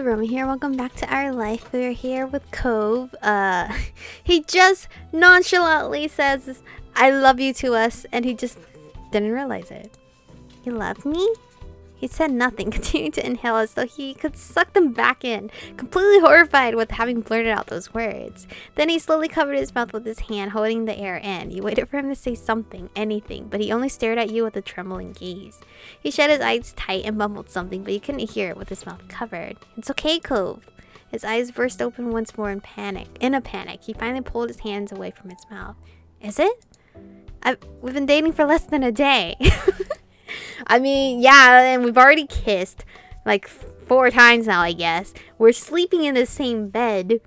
Aromie here. Welcome back to our life. We're here with Cove. He just nonchalantly says, I love you to us, and he just didn't realize it. You love me? He said nothing, continuing to inhale as though he could suck them back in, completely horrified with having blurted out those words. Then he slowly covered his mouth with his hand, holding the air in. You waited for him to say something, anything, but he only stared at you with a trembling gaze. He shut his eyes tight and mumbled something, but you couldn't hear it with his mouth covered. It's okay, Cove. His eyes burst open once more in panic. In a panic, he finally pulled his hands away from his mouth. Is it? We've been dating for less than a day. I mean, yeah, and we've already kissed like 4 times now, I guess. We're sleeping in the same bed.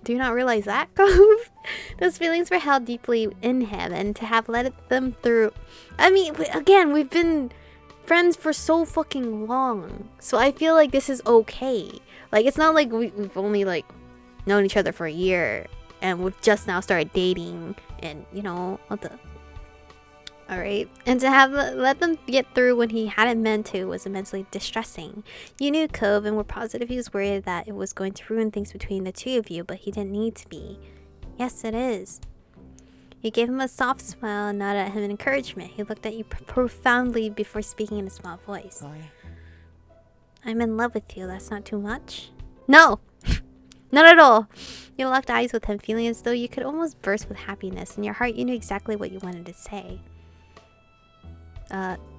Do you not realize that, Cove? Those feelings were held deeply in him, and to have let them through... I mean, again, we've been friends for so fucking long. So I feel like this is okay. Like, it's not like we've only, like, known each other for a year, and we've just now started dating, and, you know, what the... Alright, and to have let them get through when he hadn't meant to was immensely distressing. You knew Cove and were positive he was worried that it was going to ruin things between the two of you, but he didn't need to be. Yes, it is. You gave him a soft smile and nodded at him in encouragement. He looked at you profoundly before speaking in a small voice. I'm in love with you, that's not too much? No! Not at all. You locked eyes with him, feeling as though you could almost burst with happiness. In your heart, you knew exactly what you wanted to say.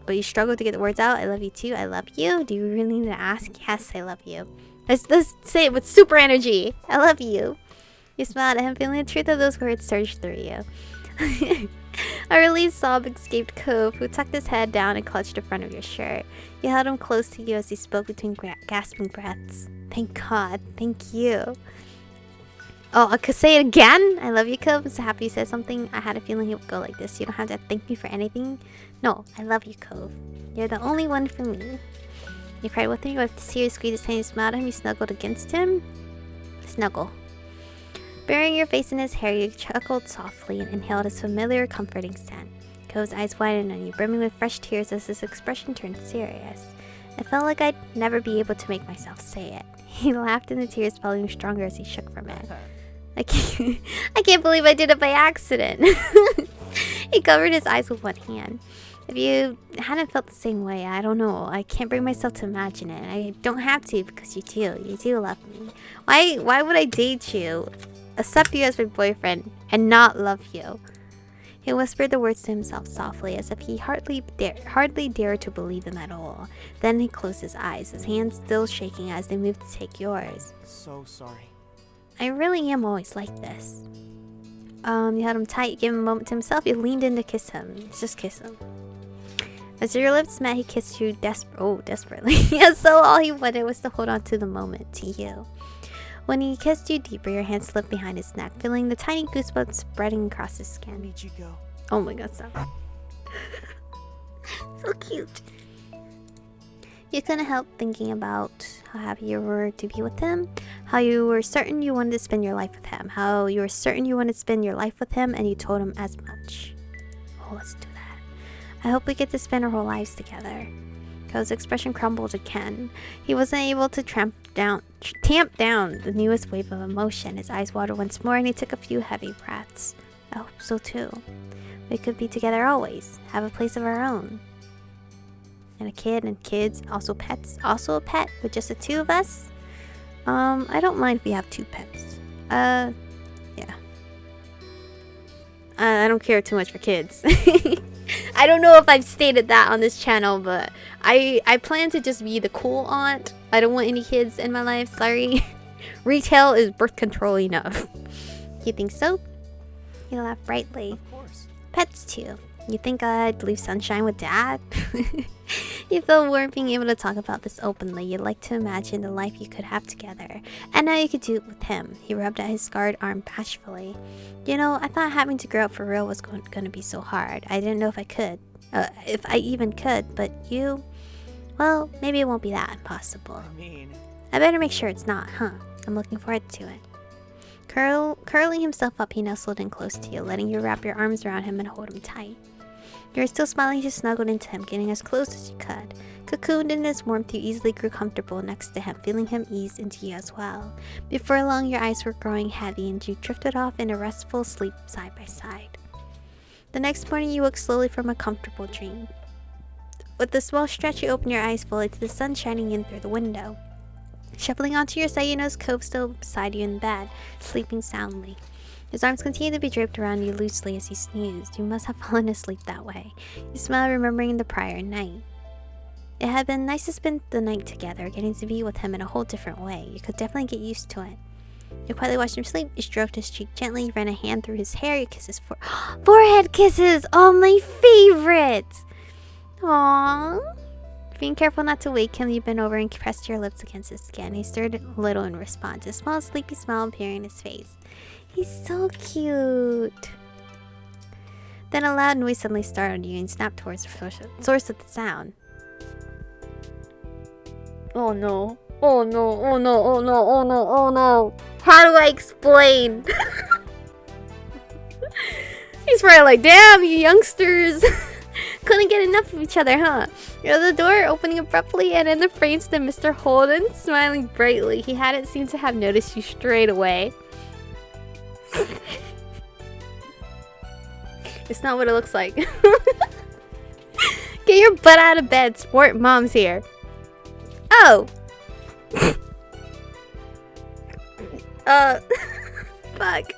But you struggled to get the words out. I love you too. I love you. Do you really need to ask? Yes, I love you. Let's say it with super energy. I love you. You smiled at him, feeling the truth of those words surge through you. A relieved sob escaped Cove, who tucked his head down and clutched the front of your shirt. You held him close to you as he spoke between gasping breaths. Thank God. Thank you. Oh, I could say it again. I love you, Cove. I'm so happy you said something. I had a feeling it would go like this. You don't have to thank me for anything. No, I love you, Cove. You're the only one for me. You cried with him. You wiped the tears, squeezed his hand, you smiled at him. You snuggled against him. Snuggle. Burying your face in his hair, you chuckled softly and inhaled his familiar, comforting scent. Cove's eyes widened on you, brimming with fresh tears as his expression turned serious. I felt like I'd never be able to make myself say it. He laughed and the tears following stronger as he shook from it. I can't believe I did it by accident. He covered his eyes with one hand. If you hadn't felt the same way, I don't know. I can't bring myself to imagine it. I don't have to because you do. You do love me. Why would I date you, accept you as my boyfriend, and not love you? He whispered the words to himself softly, as if he hardly dared to believe them at all. Then he closed his eyes, his hands still shaking as they moved to take yours. So sorry. I really am always like this. You held him tight, gave him a moment to himself. You leaned in to kiss him. Just kiss him. As your lips met, he kissed you desperately. Yeah, so all he wanted was to hold on to the moment, to you. When he kissed you deeper, your hand slipped behind his neck, feeling the tiny goosebumps spreading across his skin. Where did you go? Oh my god, stop. So cute. You couldn't help thinking about how happy you were to be with him, how you were certain you wanted to spend your life with him, how you were certain you wanted to spend your life with him, and you told him as much. Oh, let's do that. I hope we get to spend our whole lives together. Cove's expression crumbled again. He wasn't able to tamp down the newest wave of emotion. His eyes watered once more, and he took a few heavy breaths. I hope so too. We could be together always, have a place of our own. And a kid and kids, also pets. Also a pet with just the 2 of us. I don't mind if we have 2 pets. Yeah. I don't care too much for kids. I don't know if I've stated that on this channel, but I plan to just be the cool aunt. I don't want any kids in my life, sorry. Retail is birth control enough. You think so? You laughed brightly. Of course. Pets too. You think I'd leave Sunshine with Dad? You felt warm being able to talk about this openly. You'd like to imagine the life you could have together. And now you could do it with him. He rubbed at his scarred arm bashfully. You know, I thought having to grow up for real was going to be so hard. I didn't know if I could. If I even could. But you... Well, maybe it won't be that impossible. I better make sure it's not, huh? I'm looking forward to it. Curling himself up, he nestled in close to you, letting you wrap your arms around him and hold him tight. You were still smiling as you snuggled into him, getting as close as you could. Cocooned in his warmth, you easily grew comfortable next to him, feeling him ease into you as well. Before long, your eyes were growing heavy and you drifted off in a restful sleep side by side. The next morning, you woke slowly from a comfortable dream. With a small stretch, you opened your eyes fully to the sun shining in through the window. Shuffling onto your side, you noticed Cove still beside you in bed, sleeping soundly. His arms continued to be draped around you loosely as he snoozed. You must have fallen asleep that way. You smiled, remembering the prior night. It had been nice to spend the night together, getting to be with him in a whole different way. You could definitely get used to it. You quietly watched him sleep. You stroked his cheek gently, ran a hand through his hair. You kissed his forehead kisses! Oh, my favorite! Aww. Being careful not to wake him, you bent over and pressed your lips against his skin. He stirred a little in response, a small, sleepy smile appearing in his face. He's so cute. Then a loud noise suddenly startled you and snapped towards the source of the sound. Oh no. Oh no, oh no, oh no, oh no, oh no. How do I explain? He's probably like, damn, you youngsters. Couldn't get enough of each other, huh? You know, the door opening abruptly and in the frame stood Mr. Holden, smiling brightly. He hadn't seemed to have noticed you straight away. It's not what it looks like. Get your butt out of bed, sport. Mom's here. Oh. Fuck.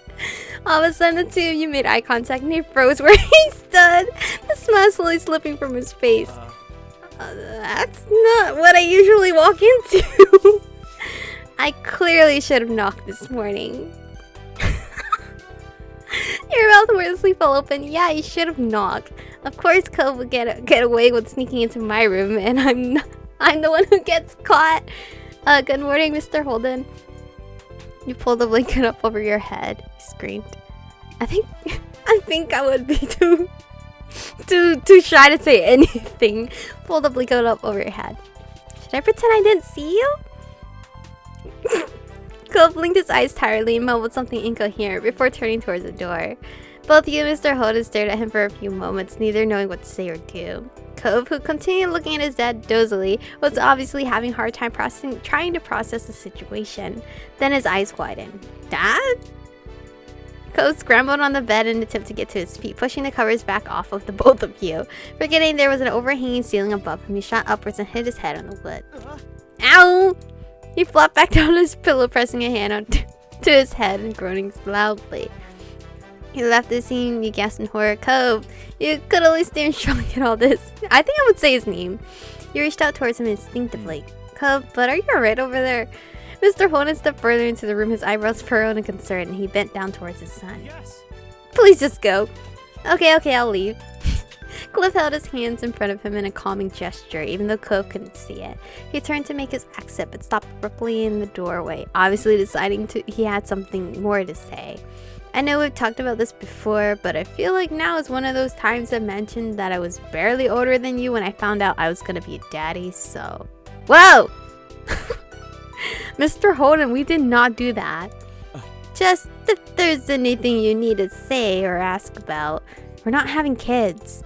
All of a sudden, the two of you made eye contact and he froze where he stood, the smile slowly slipping from his face. That's not what I usually walk into. I clearly should have knocked this morning. Your mouth wordlessly fell open. Yeah, you should have knocked. Of course, Cove would get away with sneaking into my room, and I'm the one who gets caught. Good morning, Mr. Holden. You pulled the blanket up over your head. You screamed. I think I would be too shy to say anything. Pull the blanket up over your head. Should I pretend I didn't see you? Cove blinked his eyes tiredly and mumbled something incoherent before turning towards the door. Both you and Mr. Holden stared at him for a few moments, neither knowing what to say or do. Cove, who continued looking at his dad dozily, was obviously having a hard time trying to process the situation. Then his eyes widened. Dad? Cove scrambled on the bed in an attempt to get to his feet, pushing the covers back off of the both of you. Forgetting there was an overhanging ceiling above him, he shot upwards and hit his head on the wood. Ow! He flopped back down on his pillow, pressing a hand onto his head and groaning loudly. He left the scene, you gasped in horror. Cove, you could only stand strong at all this. I think I would say his name. You reached out towards him instinctively. Cove, but are you alright over there? Mr. Holden stepped further into the room, his eyebrows furrowed in concern, and he bent down towards his son. Yes. Please just go. Okay, I'll leave. Cliff held his hands in front of him in a calming gesture, even though Cove couldn't see it. He turned to make his exit, but stopped abruptly in the doorway, obviously deciding he had something more to say. I know we've talked about this before, but I feel like now is one of those times I mentioned that I was barely older than you when I found out I was gonna be a daddy, so... Whoa! Mr. Holden, we did not do that. Just if there's anything you need to say or ask about, we're not having kids.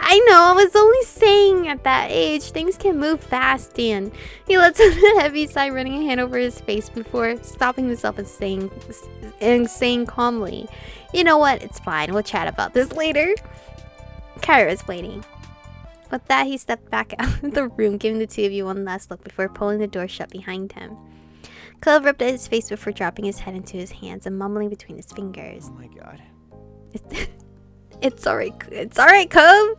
I know, I was only saying at that age, things can move fast, and he lets out a heavy sigh, running a hand over his face before stopping himself and saying calmly, you know what, it's fine, we'll chat about this later. Kyra's waiting. With that, he stepped back out of the room, giving the two of you one last look before pulling the door shut behind him. Cove rubbed at his face before dropping his head into his hands and mumbling between his fingers. Oh my god. It's alright, Cove!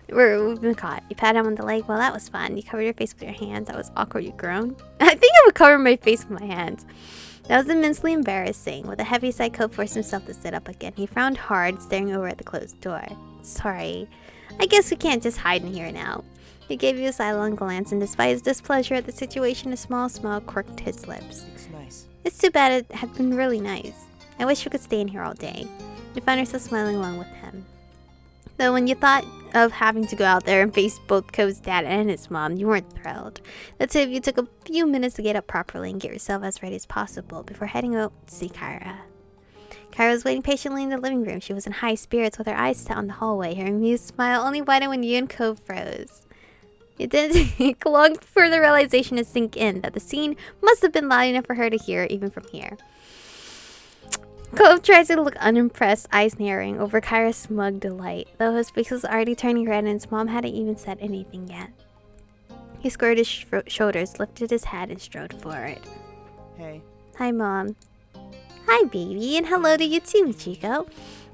We've been caught. You patted him on the leg. Well, that was fun. You covered your face with your hands. That was awkward. You groaned. I think I would cover my face with my hands. That was immensely embarrassing. With a heavy sigh, Cove forced himself to sit up again. He frowned hard, staring over at the closed door. Sorry. I guess we can't just hide in here now. He gave you a sidelong glance, and despite his displeasure at the situation, a small smile quirked his lips. It's nice. It's too bad it had been really nice. I wish we could stay in here all day. You found yourself smiling along with him. Though when you thought of having to go out there and face both Cove's dad and his mom, you weren't thrilled. The two of you took a few minutes to get up properly and get yourself as ready as possible before heading out to see Kyra. Kyra was waiting patiently in the living room. She was in high spirits with her eyes set on the hallway, her amused smile only widened when you and Cove froze. It didn't take long for the realization to sink in that the scene must have been loud enough for her to hear even from here. Cove tries to look unimpressed, eyes narrowing over Kyra's smug delight, though his face was already turning red and his mom hadn't even said anything yet. He squared his shoulders, lifted his head, and strode forward. Hey. Hi, Mom. Hi, baby, and hello to you too, Michiko.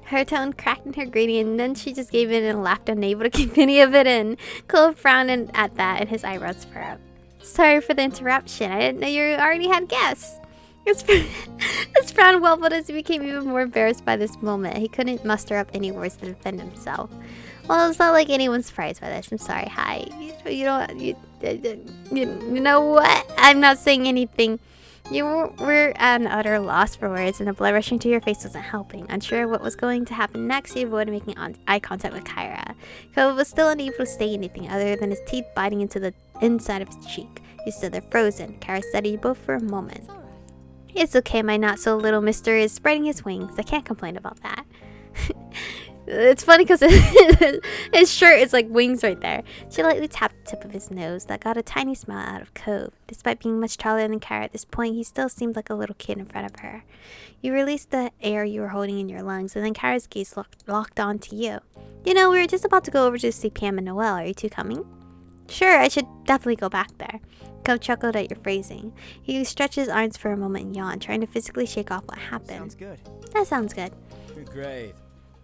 Her tone cracked in her gradient, and then she just gave in and laughed, unable to keep any of it in. Cove frowned at that, and his eyebrows furrowed. Sorry for the interruption. I didn't know you already had guests. His frown wobbled as he became even more embarrassed by this moment. He couldn't muster up any words to defend himself. Well, it's not like anyone's surprised by this. I'm sorry. Hi. You know what? I'm not saying anything. You were at an utter loss for words, and the blood rushing to your face wasn't helping. Unsure what was going to happen next, he avoided making eye contact with Kyra. Cove was still unable to say anything other than his teeth biting into the inside of his cheek. He stood there frozen. Kyra studied both for a moment. It's okay, my not-so-little mister is spreading his wings. I can't complain about that. It's funny because his shirt is like wings right there. She lightly tapped the tip of his nose that got a tiny smile out of Cove. Despite being much taller than Kyra at this point, he still seemed like a little kid in front of her. You released the air you were holding in your lungs, and then Kyra's gaze locked onto you. You know, we were just about to go over to see Pam and Noelle. Are you two coming? Sure, I should definitely go back there. Cove chuckled at your phrasing. He stretched his arms for a moment and yawned, trying to physically shake off what happened. Sounds good. That sounds good. Great.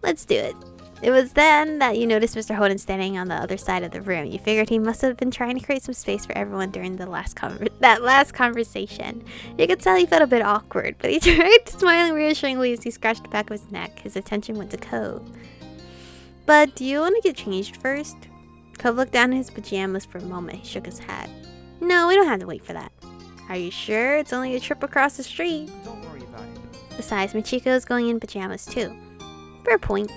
Let's do it. It was then that you noticed Mr. Holden standing on the other side of the room. You figured he must have been trying to create some space for everyone during the last conversation. You could tell he felt a bit awkward, but he tried smiling reassuringly as he scratched the back of his neck. His attention went to Cove. But do you want to get changed first? Cove looked down at his pajamas for a moment. He shook his head. No, we don't have to wait for that. Are you sure? It's only a trip across the street. Don't worry about it. Besides, Michiko is going in pajamas too. Fair point.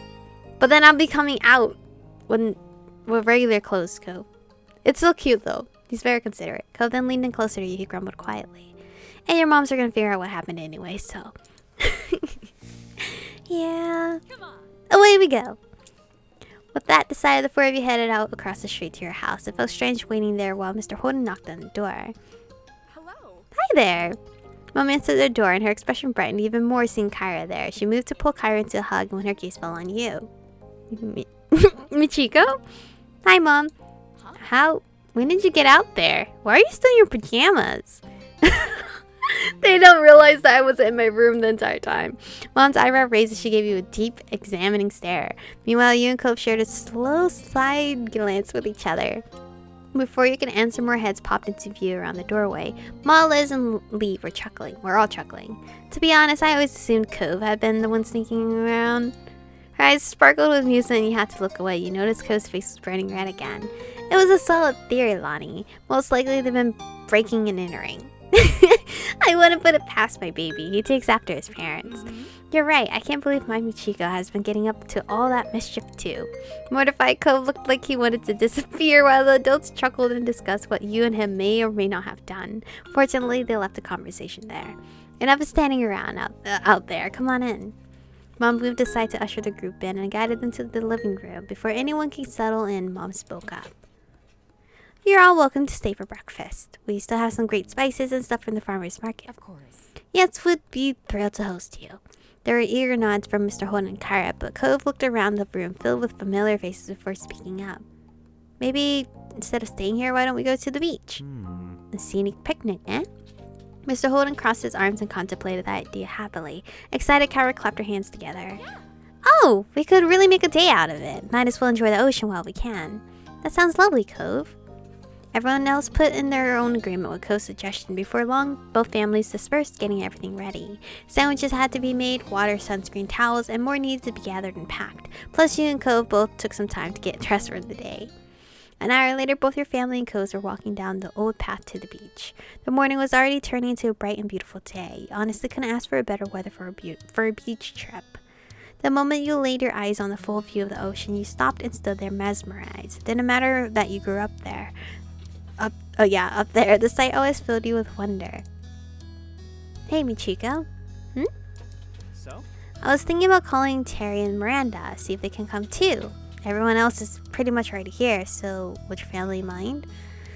But then I'll be coming out with regular clothes, Cove. It's so cute though. He's very considerate. Cove then leaned in closer to you. He grumbled quietly. And your moms are gonna figure out what happened anyway, so. Yeah. Come on. Away we go. With that decided, the four of you headed out across the street to your house. It felt strange waiting there while Mr. Holden knocked on the door. Hello. Hi there. Mom answered the door, and her expression brightened even more seeing Kyra there. She moved to pull Kyra into a hug when her gaze fell on you. Michiko? Hi, Mom. Huh? When did you get out there? Why are you still in your pajamas? They don't realize that I was in my room the entire time. Mom's eyebrow raised as she gave you a deep, examining stare. Meanwhile, you and Cove shared a slow side glance with each other. Before you could answer, more heads popped into view around the doorway. Ma, Liz, and Lee were chuckling. We're all chuckling. To be honest, I always assumed Cove had been the one sneaking around. Her eyes sparkled with amusement and you had to look away. You noticed Cove's face was burning red again. It was a solid theory, Lonnie. Most likely they've been breaking and entering. I wouldn't put it past my baby. He takes after his parents. You're right. I can't believe my Michiko has been getting up to all that mischief too. Mortified, Cove looked like he wanted to disappear while the adults chuckled and discussed what you and him may or may not have done. Fortunately, they left the conversation there. Enough of standing around out there. Come on in. Mom moved aside to usher the group in and guided them to the living room. Before anyone could settle in, Mom spoke up. You're all welcome to stay for breakfast. We still have some great spices and stuff from the farmer's market. Of course. Yes, we'd be thrilled to host you. There were eager nods from Mr. Holden and Kyra, but Cove looked around the room filled with familiar faces before speaking up. Maybe instead of staying here, why don't we go to the beach? A scenic picnic, eh? Mr. Holden crossed his arms and contemplated that idea happily. Excited, Kyra clapped her hands together. Yeah. Oh, we could really make a day out of it. Might as well enjoy the ocean while we can. That sounds lovely, Cove. Everyone else put in their own agreement with Cove's suggestion. Before long, both families dispersed, getting everything ready. Sandwiches had to be made, water, sunscreen, towels, and more needed to be gathered and packed. Plus, you and Cove both took some time to get dressed for the day. An hour later, both your family and Coves were walking down the old path to the beach. The morning was already turning into a bright and beautiful day. You honestly couldn't ask for a better weather for a beach trip. The moment you laid your eyes on the full view of the ocean, you stopped and stood there mesmerized. It didn't matter that you grew up there. Up there. The sight always filled you with wonder. Hey, Michiko. So? I was thinking about calling Terry and Miranda, see if they can come too. Everyone else is pretty much already here, so would your family mind?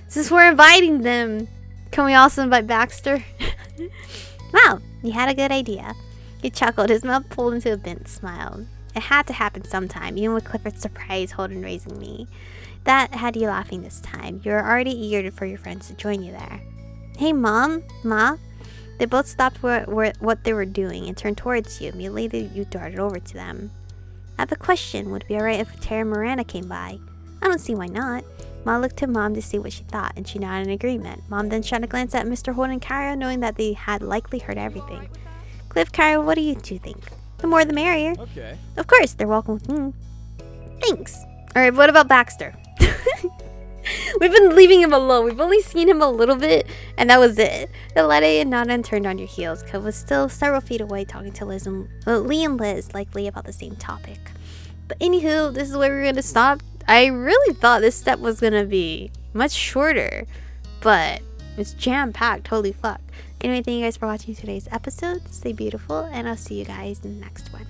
Since we're inviting them, can we also invite Baxter? Wow, you had a good idea. He chuckled, his mouth pulled into a bent smile. It had to happen sometime, even with Clifford's surprise Holden raising me. That had you laughing this time. You were already eager for your friends to join you there. Hey, Mom, Ma. They both stopped what they were doing and turned towards you. Immediately, you darted over to them. I have a question. Would it be alright if Tara Miranda came by? I don't see why not. Ma looked to Mom to see what she thought, and she nodded in agreement. Mom then shot a glance at Mr. Holden and Kyra, knowing that they had likely heard everything. Cliff, Kyra, what do you two think? The more the merrier. Okay. Of course, they're welcome with me. Thanks. Alright, what about Baxter? We've been leaving him alone. We've only seen him a little bit, and that was it. Alette and Nana turned on your heels. Cove was still several feet away talking to Lee and Liz, likely about the same topic. But anywho, this is where we're going to stop. I really thought this step was going to be much shorter, but it's jam-packed. Holy fuck. Anyway, thank you guys for watching today's episode. Stay beautiful, and I'll see you guys in the next one.